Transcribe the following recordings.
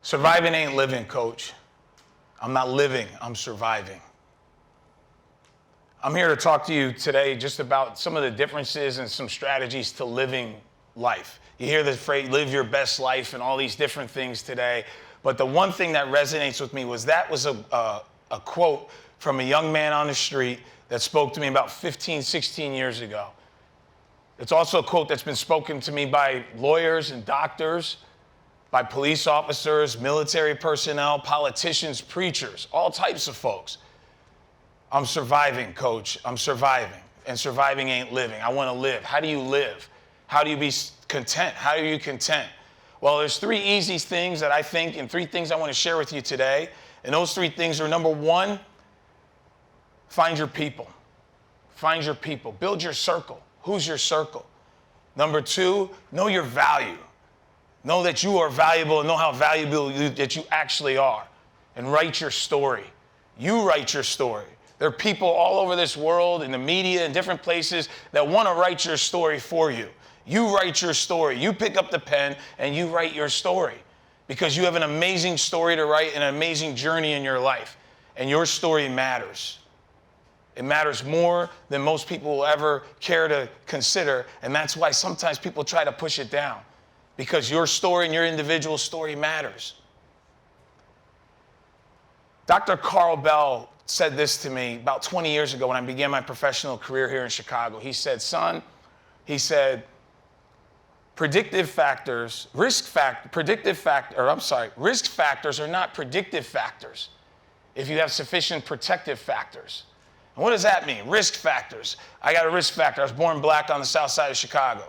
Surviving ain't living, coach. I'm not living, I'm surviving. I'm here to talk to you today just about some of the differences and some strategies to living life. You hear the phrase, live your best life, and all these different things today. But the one thing that resonates with me was a quote from a young man on the street that spoke to me about 15, 16 years ago. It's also a quote that's been spoken to me by lawyers and doctors, by police officers, military personnel, politicians, preachers, all types of folks. I'm surviving, coach. I'm surviving. And surviving ain't living. I want to live. How do you live? How do you be content? How are you content? Well, there's three easy things that I think, and three things I want to share with you today. And those three things are, number one, find your people. Find your people. Build your circle. Who's your circle? Number two, know your value. Know that you are valuable and know how valuable that you actually are. And write your story. You write your story. There are people all over this world, in the media, in different places, that want to write your story for you. You write your story. You pick up the pen and you write your story, because you have an amazing story to write and an amazing journey in your life. And your story matters. It matters more than most people will ever care to consider. And that's why sometimes people try to push it down, because your story and your individual story matters. Dr. Carl Bell said this to me about 20 years ago when I began my professional career here in Chicago. He said, son, risk factors are not predictive factors if you have sufficient protective factors. And what does that mean? Risk factors. I got a risk factor. I was born black on the south side of Chicago.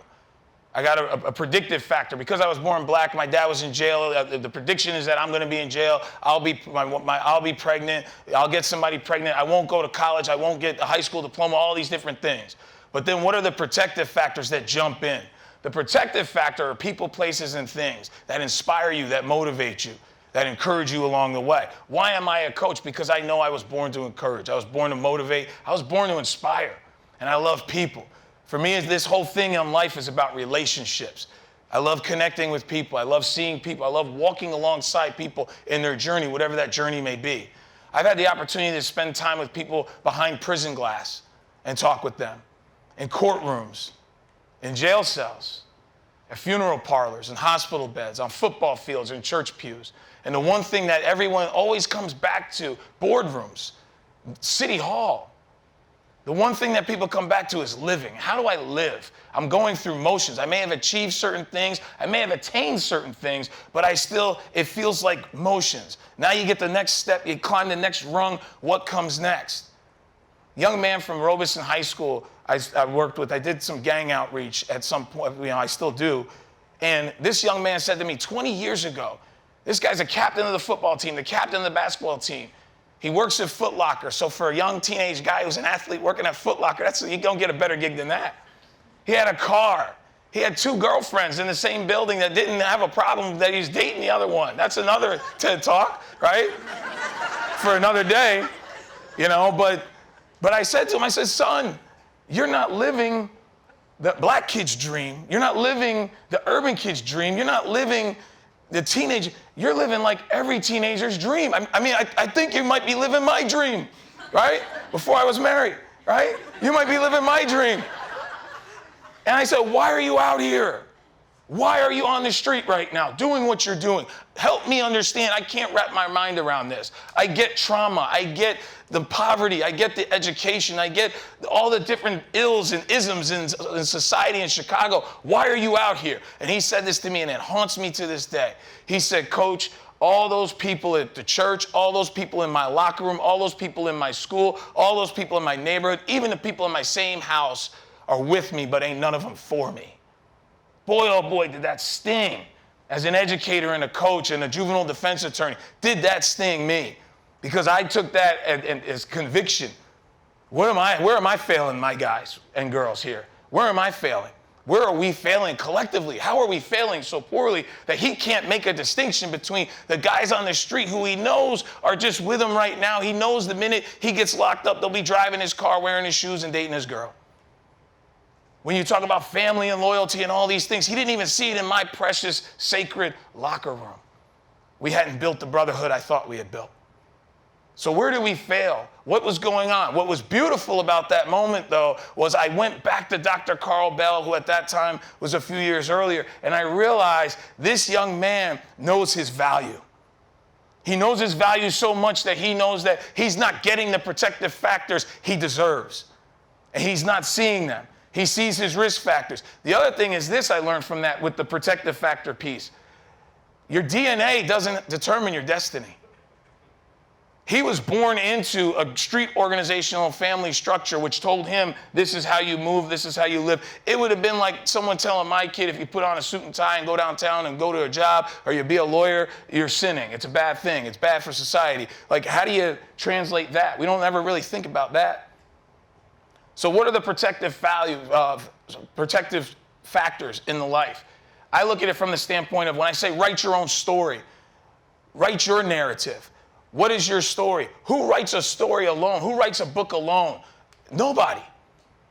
I got a predictive factor. Because I was born black, my dad was in jail. The prediction is that I'm going to be in jail. I'll be pregnant. I'll get somebody pregnant. I won't go to college. I won't get a high school diploma, all these different things. But then what are the protective factors that jump in? The protective factor are people, places, and things that inspire you, that motivate you, that encourage you along the way. Why am I a coach? Because I know I was born to encourage. I was born to motivate. I was born to inspire. And I love people. For me, this whole thing in life is about relationships. I love connecting with people. I love seeing people. I love walking alongside people in their journey, whatever that journey may be. I've had the opportunity to spend time with people behind prison glass and talk with them, in courtrooms, in jail cells, at funeral parlors, in hospital beds, on football fields, in church pews. And the one thing that everyone always comes back to, boardrooms, City Hall, the one thing that people come back to is living. How do I live? I'm going through motions. I may have achieved certain things. I may have attained certain things, but it feels like motions. Now you get the next step. You climb the next rung. What comes next? Young man from Robeson High School I worked with, I did some gang outreach at some point. I still do. And this young man said to me 20 years ago, this guy's a captain of the football team, the captain of the basketball team. He works at Foot Locker. So for a young teenage guy who's an athlete working at Foot Locker, you don't get a better gig than that. He had a car. He had 2 girlfriends in the same building that didn't have a problem that he's dating the other one. That's another TED Talk, right? For another day, But I said to him, I said, son, you're not living the black kid's dream. You're not living the urban kid's dream. You're not living the teenage. You're living like every teenager's dream. I think you might be living my dream, right? Before I was married, right? You might be living my dream. And I said, why are you out here? Why are you on the street right now doing what you're doing? Help me understand. I can't wrap my mind around this. I get trauma. I get the poverty. I get the education. I get all the different ills and isms in society in Chicago. Why are you out here? And he said this to me, and it haunts me to this day. He said, Coach, all those people at the church, all those people in my locker room, all those people in my school, all those people in my neighborhood, even the people in my same house are with me, but ain't none of them for me. Boy, oh boy, did that sting. As an educator and a coach and a juvenile defense attorney, did that sting me? Because I took that as conviction. Where am I failing, my guys and girls here? Where am I failing? Where are we failing collectively? How are we failing so poorly that he can't make a distinction between the guys on the street who he knows are just with him right now? He knows the minute he gets locked up, they'll be driving his car, wearing his shoes, and dating his girl. When you talk about family and loyalty and all these things, he didn't even see it in my precious, sacred locker room. We hadn't built the brotherhood I thought we had built. So where did we fail? What was going on? What was beautiful about that moment, though, was I went back to Dr. Carl Bell, who at that time was a few years earlier, and I realized this young man knows his value. He knows his value so much that he knows that he's not getting the protective factors he deserves. And he's not seeing them. He sees his risk factors. The other thing is this I learned from that with the protective factor piece. Your DNA doesn't determine your destiny. He was born into a street organizational family structure which told him this is how you move, this is how you live. It would have been like someone telling my kid, if you put on a suit and tie and go downtown and go to a job or you be a lawyer, you're sinning. It's a bad thing. It's bad for society. Like, how do you translate that? We don't ever really think about that. So what are the protective factors in the life? I look at it from the standpoint of when I say write your own story, write your narrative. What is your story? Who writes a story alone? Who writes a book alone? Nobody.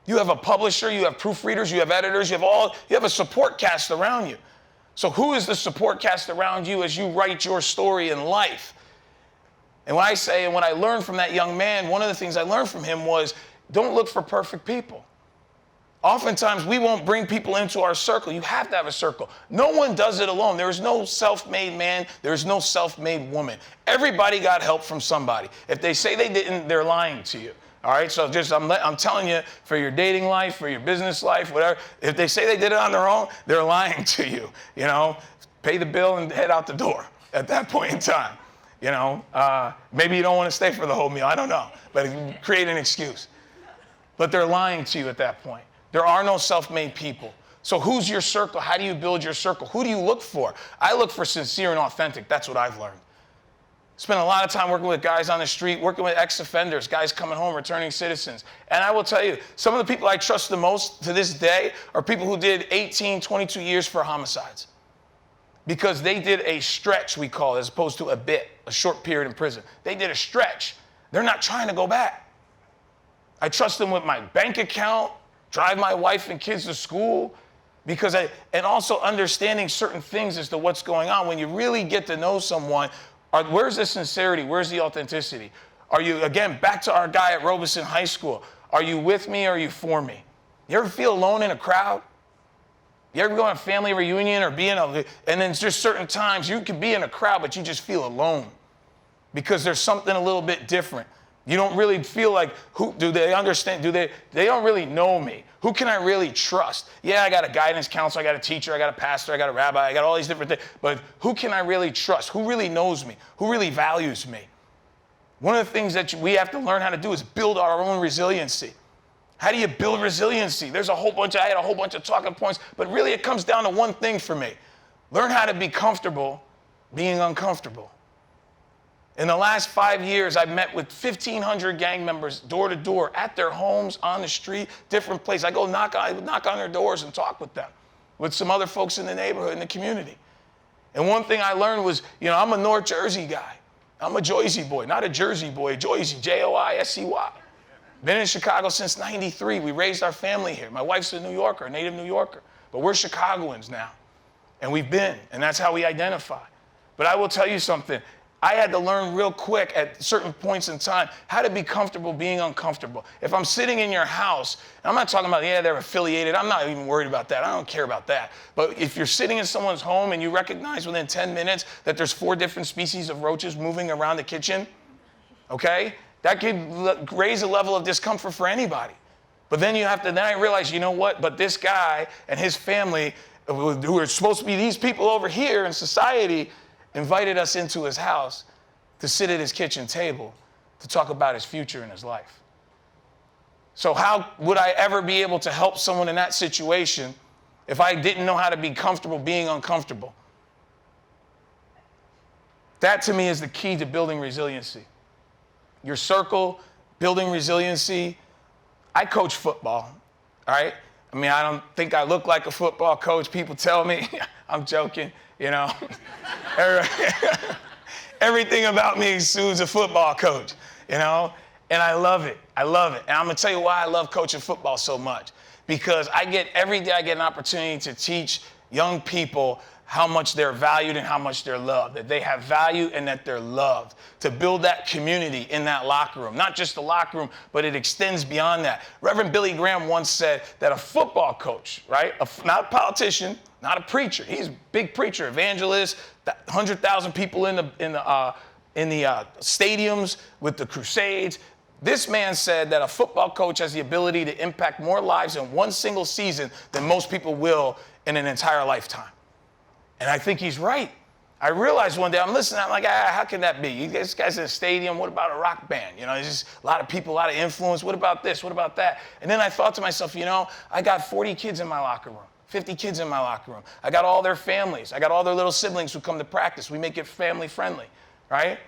You have a publisher, you have proofreaders, you have editors, you have a support cast around you. So who is the support cast around you as you write your story in life? And when I learned from that young man, one of the things I learned from him was don't look for perfect people. Oftentimes, we won't bring people into our circle. You have to have a circle. No one does it alone. There is no self-made man. There is no self-made woman. Everybody got help from somebody. If they say they didn't, they're lying to you. All right? So I'm telling you, for your dating life, for your business life, whatever, if they say they did it on their own, they're lying to you. You know, pay the bill and head out the door at that point in time. You know, maybe you don't want to stay for the whole meal. I don't know. But create an excuse. But they're lying to you at that point. There are no self-made people. So who's your circle? How do you build your circle? Who do you look for? I look for sincere and authentic. That's what I've learned. Spent a lot of time working with guys on the street, working with ex-offenders, guys coming home, returning citizens. And I will tell you, some of the people I trust the most to this day are people who did 18, 22 years for homicides. Because they did a stretch, we call it, as opposed to a short period in prison. They did a stretch. They're not trying to go back. I trust them with my bank account, drive my wife and kids to school, and also understanding certain things as to what's going on. When you really get to know someone, where's the sincerity? Where's the authenticity? Are you, again, back to our guy at Robeson High School, are you with me or are you for me? You ever feel alone in a crowd? You ever go on a family reunion or and then just certain times you can be in a crowd, but you just feel alone because there's something a little bit different. You don't really feel like, who do they understand? They don't really know me. Who can I really trust? Yeah, I got a guidance counselor, I got a teacher, I got a pastor, I got a rabbi, I got all these different things. But who can I really trust? Who really knows me? Who really values me? One of the things that we have to learn how to do is build our own resiliency. How do you build resiliency? I had a whole bunch of talking points, but really it comes down to one thing for me. Learn how to be comfortable being uncomfortable. In the last 5 years, I've met with 1,500 gang members door to door at their homes, on the street, different places. I knock on their doors and talk with them, with some other folks in the neighborhood, in the community. And one thing I learned was, I'm a North Jersey guy. I'm a Joycey boy, not a Jersey boy, Joycey, Joycey. Been in Chicago since '93. We raised our family here. My wife's a New Yorker, a native New Yorker. But we're Chicagoans now. And we've been, and that's how we identify. But I will tell you something. I had to learn real quick at certain points in time how to be comfortable being uncomfortable. If I'm sitting in your house, I'm not talking about, they're affiliated. I'm not even worried about that. I don't care about that. But if you're sitting in someone's home and you recognize within 10 minutes that there's 4 different species of roaches moving around the kitchen, okay? That could raise a level of discomfort for anybody. But then I realize, but this guy and his family, who are supposed to be these people over here in society, invited us into his house to sit at his kitchen table to talk about his future and his life. So how would I ever be able to help someone in that situation if I didn't know how to be comfortable being uncomfortable? That to me is the key to building resiliency. Your circle, building resiliency. I coach football, all right? I don't think I look like a football coach. People tell me, I'm joking, Everything about me exudes a football coach, and I love it. I love it. And I'm going to tell you why I love coaching football so much. Because every day I get an opportunity to teach young people how much they're valued and how much they're loved, that they have value and that they're loved, to build that community in that locker room, not just the locker room, but it extends beyond that. Reverend Billy Graham once said that a football coach, right, not a politician, not a preacher, he's a big preacher, evangelist, 100,000 people in the stadiums with the Crusades. This man said that a football coach has the ability to impact more lives in one single season than most people will in an entire lifetime. And I think he's right. I realized one day, I'm listening, I'm like, how can that be? You guys in a stadium, what about a rock band? You know, there's just a lot of people, a lot of influence. What about this? What about that? And then I thought to myself, you know, I got 40 kids in my locker room, 50 kids in my locker room. I got all their families. I got all their little siblings who come to practice. We make it family friendly, right?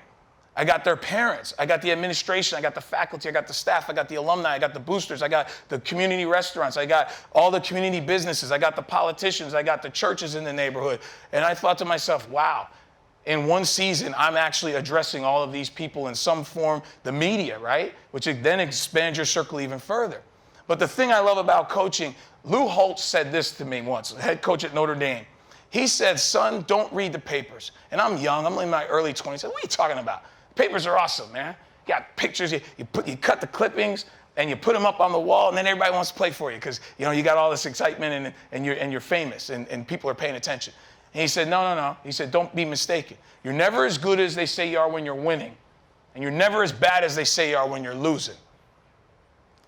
I got their parents, I got the administration, I got the faculty, I got the staff, I got the alumni, I got the boosters, I got the community restaurants, I got all the community businesses, I got the politicians, I got the churches in the neighborhood. And I thought to myself, wow, in one season, I'm actually addressing all of these people in some form, the media, right? Which then expands your circle even further. But the thing I love about coaching, Lou Holtz said this to me once, the head coach at Notre Dame. He said, son, don't read the papers. And I'm young, I'm in my early 20s. I said, what are you talking about? Papers are awesome, man. You got pictures, you cut the clippings, and you put them up on the wall, and then everybody wants to play for you because you got all this excitement and you're famous and people are paying attention. And he said, no. He said, don't be mistaken. You're never as good as they say you are when you're winning, and you're never as bad as they say you are when you're losing.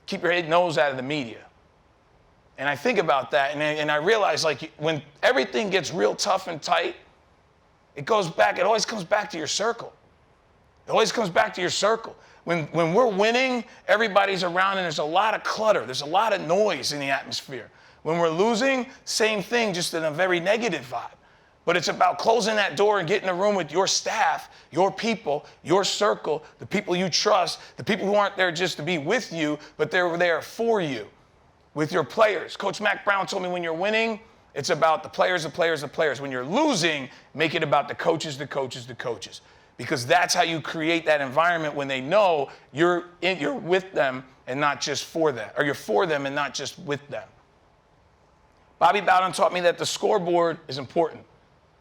Keep your nose out of the media. And I think about that, and I realize, like, when everything gets real tough and tight, it always comes back to your circle. It always comes back to your circle. When we're winning, everybody's around and there's a lot of clutter. There's a lot of noise in the atmosphere. When we're losing, same thing, just in a very negative vibe. But it's about closing that door and getting in a room with your staff, your people, your circle, the people you trust, the people who aren't there just to be with you, but they're there for you, with your players. Coach Mac Brown told me when you're winning, it's about the players, the players, the players. When you're losing, make it about the coaches, the coaches, the coaches. Because that's how you create that environment when they know you're with them and not just for them, or you're for them and not just with them. Bobby Bowden taught me that the scoreboard is important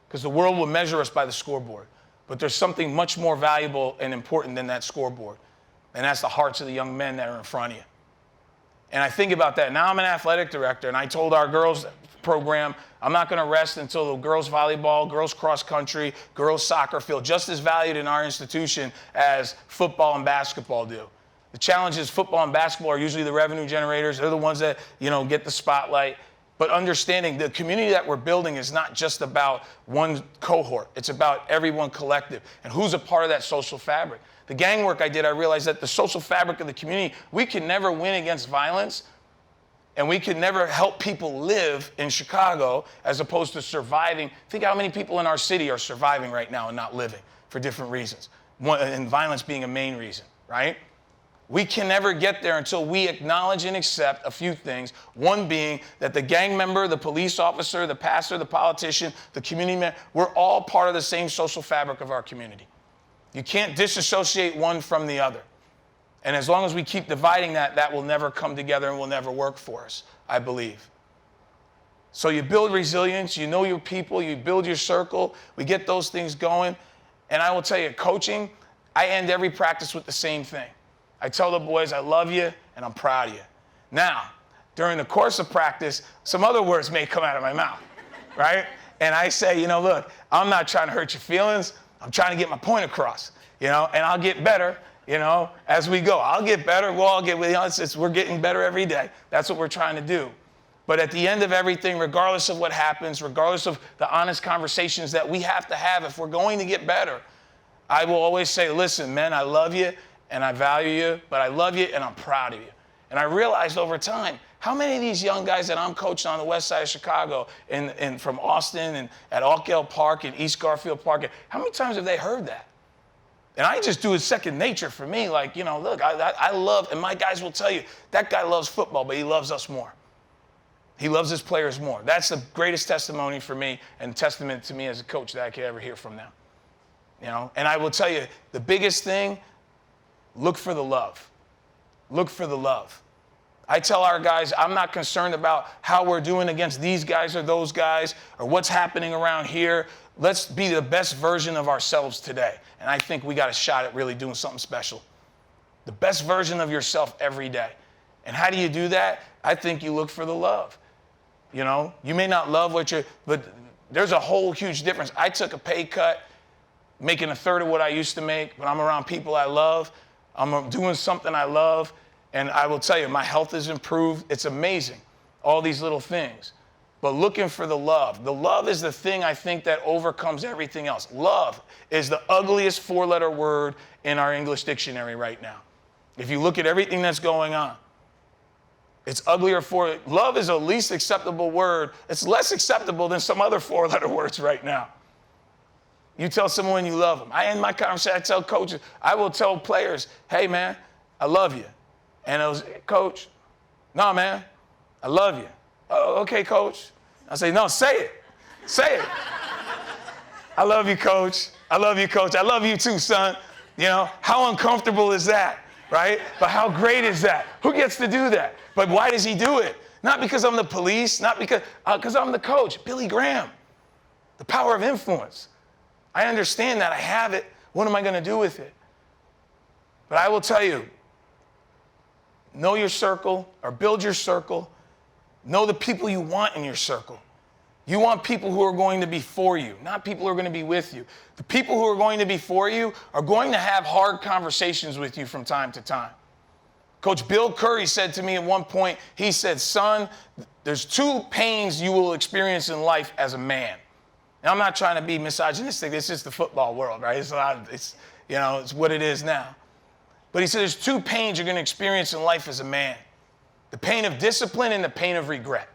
because the world will measure us by the scoreboard. But there's something much more valuable and important than that scoreboard, and that's the hearts of the young men that are in front of you. And I think about that. Now I'm an athletic director, and I told our girls program, I'm not going to rest until the girls volleyball, girls cross country, girls soccer feel just as valued in our institution as football and basketball do. The challenge is football and basketball are usually the revenue generators. They're the ones that, get the spotlight. But understanding the community that we're building is not just about one cohort. It's about everyone collective and who's a part of that social fabric. The gang work I did, I realized that the social fabric of the community, we can never win against violence. And we can never help people live in Chicago as opposed to surviving. Think how many people in our city are surviving right now and not living for different reasons, and violence being a main reason, right? We can never get there until we acknowledge and accept a few things. One being that the gang member, the police officer, the pastor, the politician, the community member, we're all part of the same social fabric of our community. You can't disassociate one from the other. And as long as we keep dividing that will never come together and will never work for us, I believe. So you build resilience, you know your people, you build your circle, we get those things going. And I will tell you, coaching, I end every practice with the same thing. I tell the boys, I love you and I'm proud of you. Now, during the course of practice, some other words may come out of my mouth, right? And I say, look, I'm not trying to hurt your feelings. I'm trying to get my point across, and I'll get better. As we go, I'll get better. We'll all get, we're getting better every day. That's what we're trying to do. But at the end of everything, regardless of what happens, regardless of the honest conversations that we have to have, if we're going to get better, I will always say, listen, man, I love you and I value you, but I love you and I'm proud of you. And I realized over time, how many of these young guys that I'm coaching on the west side of Chicago and from Austin and at Altgeld Park and East Garfield Park, how many times have they heard that? And I just do it second nature for me. Like, look, I love, and my guys will tell you, that guy loves football, but he loves us more. He loves his players more. That's the greatest testimony for me and testament to me as a coach that I could ever hear from them. And I will tell you, the biggest thing, look for the love. Look for the love. I tell our guys, I'm not concerned about how we're doing against these guys or those guys or what's happening around here. Let's be the best version of ourselves today. And I think we got a shot at really doing something special. The best version of yourself every day. And how do you do that? I think you look for the love. You know, you may not love but there's a whole huge difference. I took a pay cut, making a third of what I used to make, but I'm around people I love. I'm doing something I love. And I will tell you, my health has improved. It's amazing, all these little things. But looking for the love. The love is the thing I think that overcomes everything else. Love is the ugliest four-letter word in our English dictionary right now. If you look at everything that's going on, it's uglier love is the least acceptable word. It's less acceptable than some other four-letter words right now. You tell someone you love them. I end my conversation, I tell coaches, I will tell players, hey man, I love you. And it was, coach, no man, I love you. Oh, okay, coach. I say, no, say it. Say it. I love you, coach. I love you, coach. I love you too, son. You know, how uncomfortable is that, right? But how great is that? Who gets to do that? But why does he do it? Not because I'm the police, not because I'm the coach, Billy Graham. The power of influence. I understand that. I have it. What am I going to do with it? But I will tell you, know your circle or build your circle. Know the people you want in your circle. You want people who are going to be for you, not people who are going to be with you. The people who are going to be for you are going to have hard conversations with you from time to time. Coach Bill Curry said to me at one point, he said, son, there's two pains you will experience in life as a man. Now, I'm not trying to be misogynistic. This is the football world, right? It's what it is now. But he said there's two pains you're going to experience in life as a man. The pain of discipline and the pain of regret.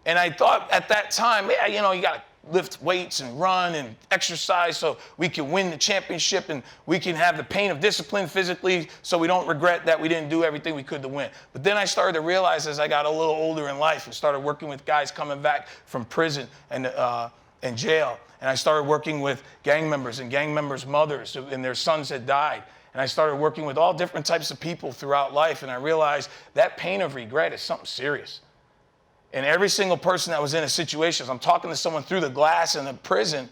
And I thought at that time, yeah, you got to lift weights and run and exercise so we can win the championship and we can have the pain of discipline physically so we don't regret that we didn't do everything we could to win. But then I started to realize as I got a little older in life and started working with guys coming back from prison and jail, and I started working with gang members and gang members' mothers and their sons had died. And I started working with all different types of people throughout life, and I realized that pain of regret is something serious. And every single person that was in a situation, as I'm talking to someone through the glass in the prison,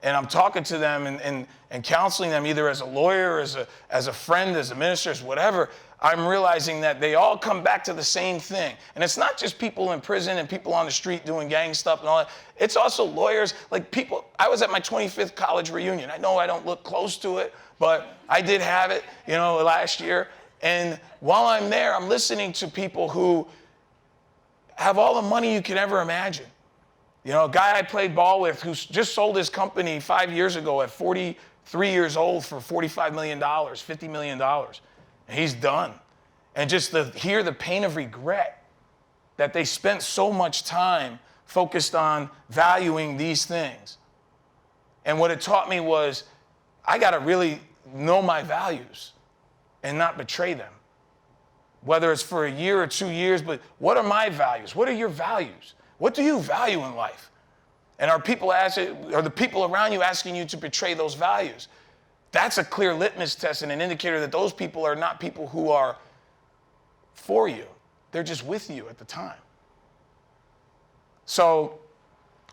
and I'm talking to them and counseling them either as a lawyer, as a friend, as a minister, as whatever, I'm realizing that they all come back to the same thing. And it's not just people in prison and people on the street doing gang stuff and all that. It's also lawyers, like people. I was at my 25th college reunion. I know I don't look close to it, but I did have it, last year. And while I'm there, I'm listening to people who have all the money you can ever imagine. A guy I played ball with who just sold his company 5 years ago at 43 years old for $45 million, $50 million. And he's done. And just to hear the pain of regret that they spent so much time focused on valuing these things. And what it taught me was I got to really know my values and not betray them. Whether it's for a year or 2 years, but what are my values? What are your values? What do you value in life? And are the people around you asking you to betray those values? That's a clear litmus test and an indicator that those people are not people who are for you. They're just with you at the time. So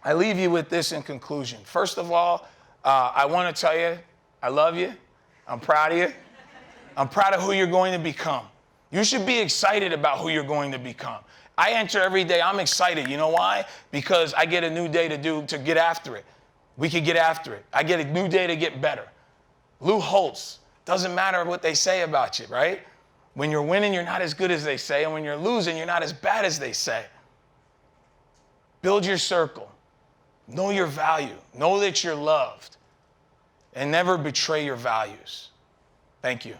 I leave you with this in conclusion. First of all, I want to tell you, I love you. I'm proud of you. I'm proud of who you're going to become. You should be excited about who you're going to become. I enter every day, I'm excited. You know why? Because I get a new day to get after it. We can get after it. I get a new day to get better. Lou Holtz, doesn't matter what they say about you, right? When you're winning, you're not as good as they say. And when you're losing, you're not as bad as they say. Build your circle. Know your value. Know that you're loved. And never betray your values. Thank you.